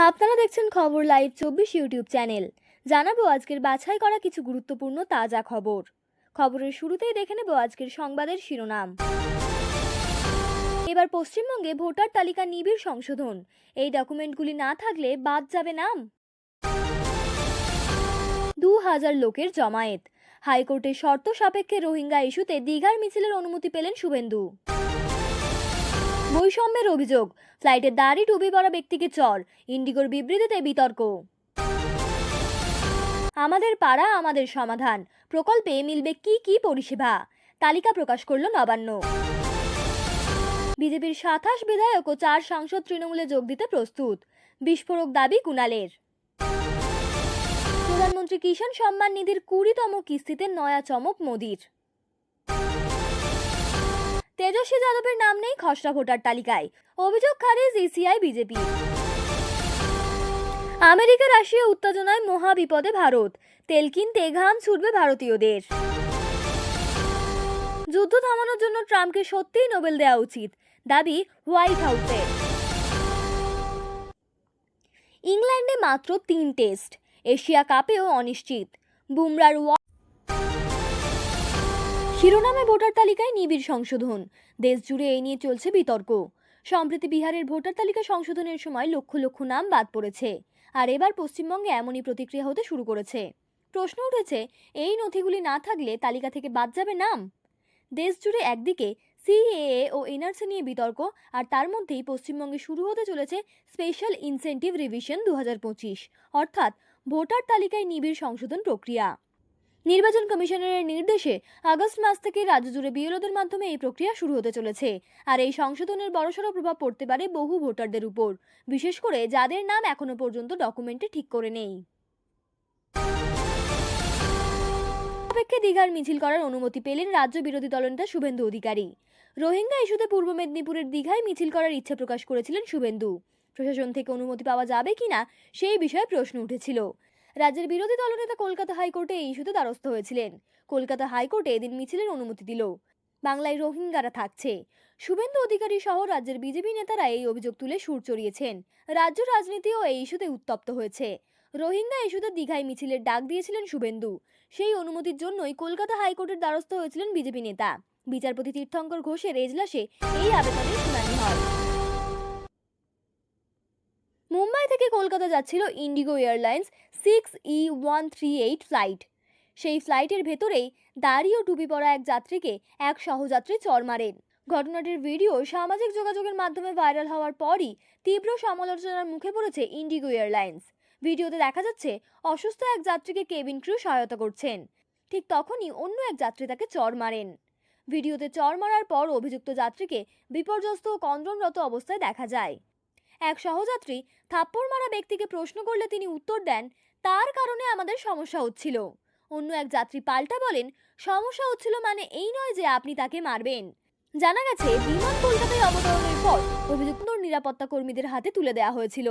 আপনারা দেখছেন খবর লাইভ 24 ইউটিউব চ্যানেল। জানাবো আজকের বাছাই করা কিছু গুরুত্বপূর্ণ তাজা খবর। খবরের শুরুতেই দেখে নেব আজকের সংবাদের শিরোনাম। এবার পশ্চিমবঙ্গে ভোটার তালিকা নিবিড় সংশোধন। এই ডকুমেন্টগুলি না থাকলে বাদ যাবে নাম। 2000 লোকের জমায়েত। হাইকোর্টের শর্ত সাপেক্ষে রোহিঙ্গা ইস্যুতে দীঘার মিছিলের অনুমতি পেলেন শুভেন্দু। বৈষম্যের অভিযোগ, ফ্লাইটে দাড়ি টুপি পরা ব্যক্তিকে চর, ইন্ডিগোর বিবৃতিতে বিতর্ক। আমাদের পাড়া আমাদের সমাধান প্রকল্পে মিলবে কি কি পরিষেবা, তালিকা প্রকাশ করল নবান্ন। বিজেপির 27 বিধায়ক ও 4 সাংসদ তৃণমূলে যোগ দিতে প্রস্তুত, বিস্ফোরক দাবি কুণালের। প্রধানমন্ত্রী কিষাণ সম্মান নিধির 20তম কিস্তিতে নয়া চমক মোদির। তেজস্বী যাদবের নাম নেই খসড়া ভোটার তালিকায়, অভিযোগ খারিজ ইসিআই বিজেপি। আমেরিকা রাশিয়া উত্তেজনায় মহা বিপদে ভারত, তেল কিনতে ঘাম ছুটবে ভারতীয়দের। যুদ্ধ থামানোর জন্য ট্রাম্পকে সত্যিই নোবেল দেওয়া উচিত, দাবি হোয়াইট হাউসের। ইংল্যান্ডে মাত্র 3 টেস্ট, এশিয়া কাপেও অনিশ্চিত বুমরার। শিরোনামে ভোটার তালিকায় নিবিড় সংশোধন, দেশ জুড়ে এই নিয়ে চলছে বিতর্ক। সম্প্রতি বিহারের ভোটার তালিকা সংশোধনের সময় লক্ষ লক্ষ নাম বাদ পড়েছে, আর এবার পশ্চিমবঙ্গে এমনই প্রতিক্রিয়া হতে শুরু করেছে। প্রশ্ন উঠেছে, এই নথিগুলি না থাকলে তালিকা থেকে বাদ যাবে নাম। দেশ জুড়ে একদিকে সিএএ ও এনআরসি নিয়ে বিতর্ক, আর তার মধ্যেই পশ্চিমবঙ্গে শুরু হতে চলেছে স্পেশাল ইনসেন্টিভ রিভিশন 2025, অর্থাৎ ভোটার তালিকায় নিবিড় সংশোধন প্রক্রিয়া। নির্বাচন কমিশনারের নির্দেশে আগস্ট মাস থেকে রাজ্য জুড়ে বিএলওদের মাধ্যমে এই প্রক্রিয়া শুরু হতে চলেছে, আর এই সংশোধনের বড়সড় প্রভাব পড়তে পারে বহু ভোটারদের উপর, বিশেষ করে যাদের নাম এখনো পর্যন্ত ডকুমেন্টে ঠিক করে নেই। সাপেক্ষে দীঘার মিছিল করার অনুমতি পেলেন রাজ্য বিরোধী দলনেতা শুভেন্দু অধিকারী। রোহিঙ্গা ইস্যুতে পূর্ব মেদিনীপুরের দীঘায় মিছিল করার ইচ্ছে প্রকাশ করেছিলেন শুভেন্দু। প্রশাসন থেকে অনুমতি পাওয়া যাবে কিনা সেই বিষয়ে প্রশ্ন উঠেছিল। রাজ্যের বিরোধী দলনেতা কলকাতা হাইকোর্টে এই ইস্যুতে দ্বারস্থ হয়েছিলেন। কলকাতা হাইকোর্টে এদিন মিছিলের অনুমতি দিল। বাংলায় রোহিঙ্গারা থাকছে। শুভেন্দু অধিকারী সহ রাজ্যের বিজেপি নেতারা এই অভিযোগ তুলে সুর চড়িয়েছেন। রাজ্য রাজনীতিও এই ইস্যুতে উত্তপ্ত হয়েছে। রোহিঙ্গা ইস্যুতে দীঘায় মিছিলের ডাক দিয়েছিলেন শুভেন্দু। সেই অনুমতির জন্যই কলকাতা হাইকোর্টের দ্বারস্থ হয়েছিলেন বিজেপি নেতা। বিচারপতি তীর্থঙ্কর ঘোষের এজলাসে এই আবেদনের শুনানি হয়। মুম্বাই থেকে কলকাতা যাচ্ছিল ইন্ডিগো এয়ারলাইন্স 6E138 ফ্লাইট। সেই ফ্লাইটের ভেতরেই দাড়ি ও টুপি পরা এক যাত্রীকে এক সহযাত্রী চড় মারেন। ঘটনাটির ভিডিও সামাজিক যোগাযোগের মাধ্যমে ভাইরাল হওয়ার পরই তীব্র সমালোচনার মুখে পড়েছে ইন্ডিগো এয়ারলাইন্স। ভিডিওতে দেখা যাচ্ছে অসুস্থ এক যাত্রীকে কেবিন ক্রু সহায়তা করছেন। ঠিক তখনই অন্য এক যাত্রী তাকে চড় মারেন। ভিডিওতে চড় মারার পর অভিযুক্ত যাত্রীকে বিপর্যস্ত ও কন্দনরত অবস্থায় দেখা যায়। এক সহযাত্রী থাপ্পড় মারা ব্যক্তিকে প্রশ্ন করলে তিনি উত্তর দেন, তার কারণে আমাদের সমস্যা হচ্ছিল। অন্য এক যাত্রী পাল্টা বলেন, সমস্যা হচ্ছিল মানে এই নয় যে আপনি তাকে মারবেন। জানা গেছে, বিমান কলকাতায় অবতরণের পর অভিযুক্ত নিরাপত্তা কর্মীদের হাতে তুলে দেওয়া হয়েছিল।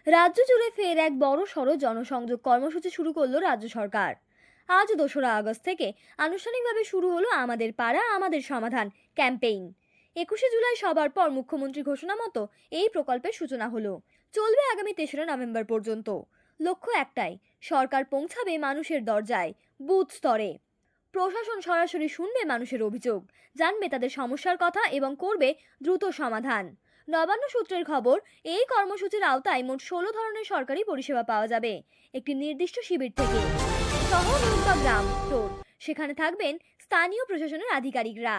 রাজ্য জুড়ে ফের এক বড় সড় জনসংযোগ কর্মসূচি শুরু করল রাজ্য সরকার। আজ 2রা আগস্ট থেকে আনুষ্ঠানিকভাবে শুরু হলো আমাদের পাড়া আমাদের সমাধান ক্যাম্পেইন। 21শে জুলাই সবার পর মুখ্যমন্ত্রী ঘোষণা মতো এই প্রকল্পের সূচনা হলো। চলবে আগামী 3রা নভেম্বর পর্যন্ত। লক্ষ্য একটাই, সরকার পৌঁছাবে মানুষের দরজায়, বুথ স্তরে। প্রশাসন সরাসরি শুনবে মানুষের অভিযোগ, জানবে তাদের সমস্যার কথা এবং করবে দ্রুত সমাধান। নবান্ন সূত্রের খবর, এই কর্মসূচির আওতায় মোট 16 ধরনের সরকারি পরিষেবা পাওয়া যাবে একটি নির্দিষ্ট শিবির থেকে। শহর হোক বা গ্রাম, সেখানে থাকবেন স্থানীয় প্রশাসনের আধিকারিকরা।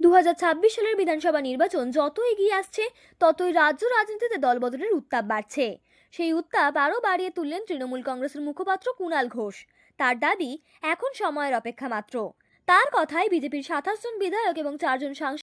2026 সালের বিধানসভা নির্বাচন যত এগিয়ে আসছে, ততই রাজ্য রাজনীতিতে দলবদলের উত্তাপ বাড়ছে। সেই উত্তাপ আরও বাড়িয়ে তুললেন তৃণমূল কংগ্রেসের মুখপাত্র কুণাল ঘোষ। তার দাবি, এখন সময়ের অপেক্ষা মাত্র। তার কথায় বিজেপির 27 জন বিধায়ক এবং 4 জন সাংসদ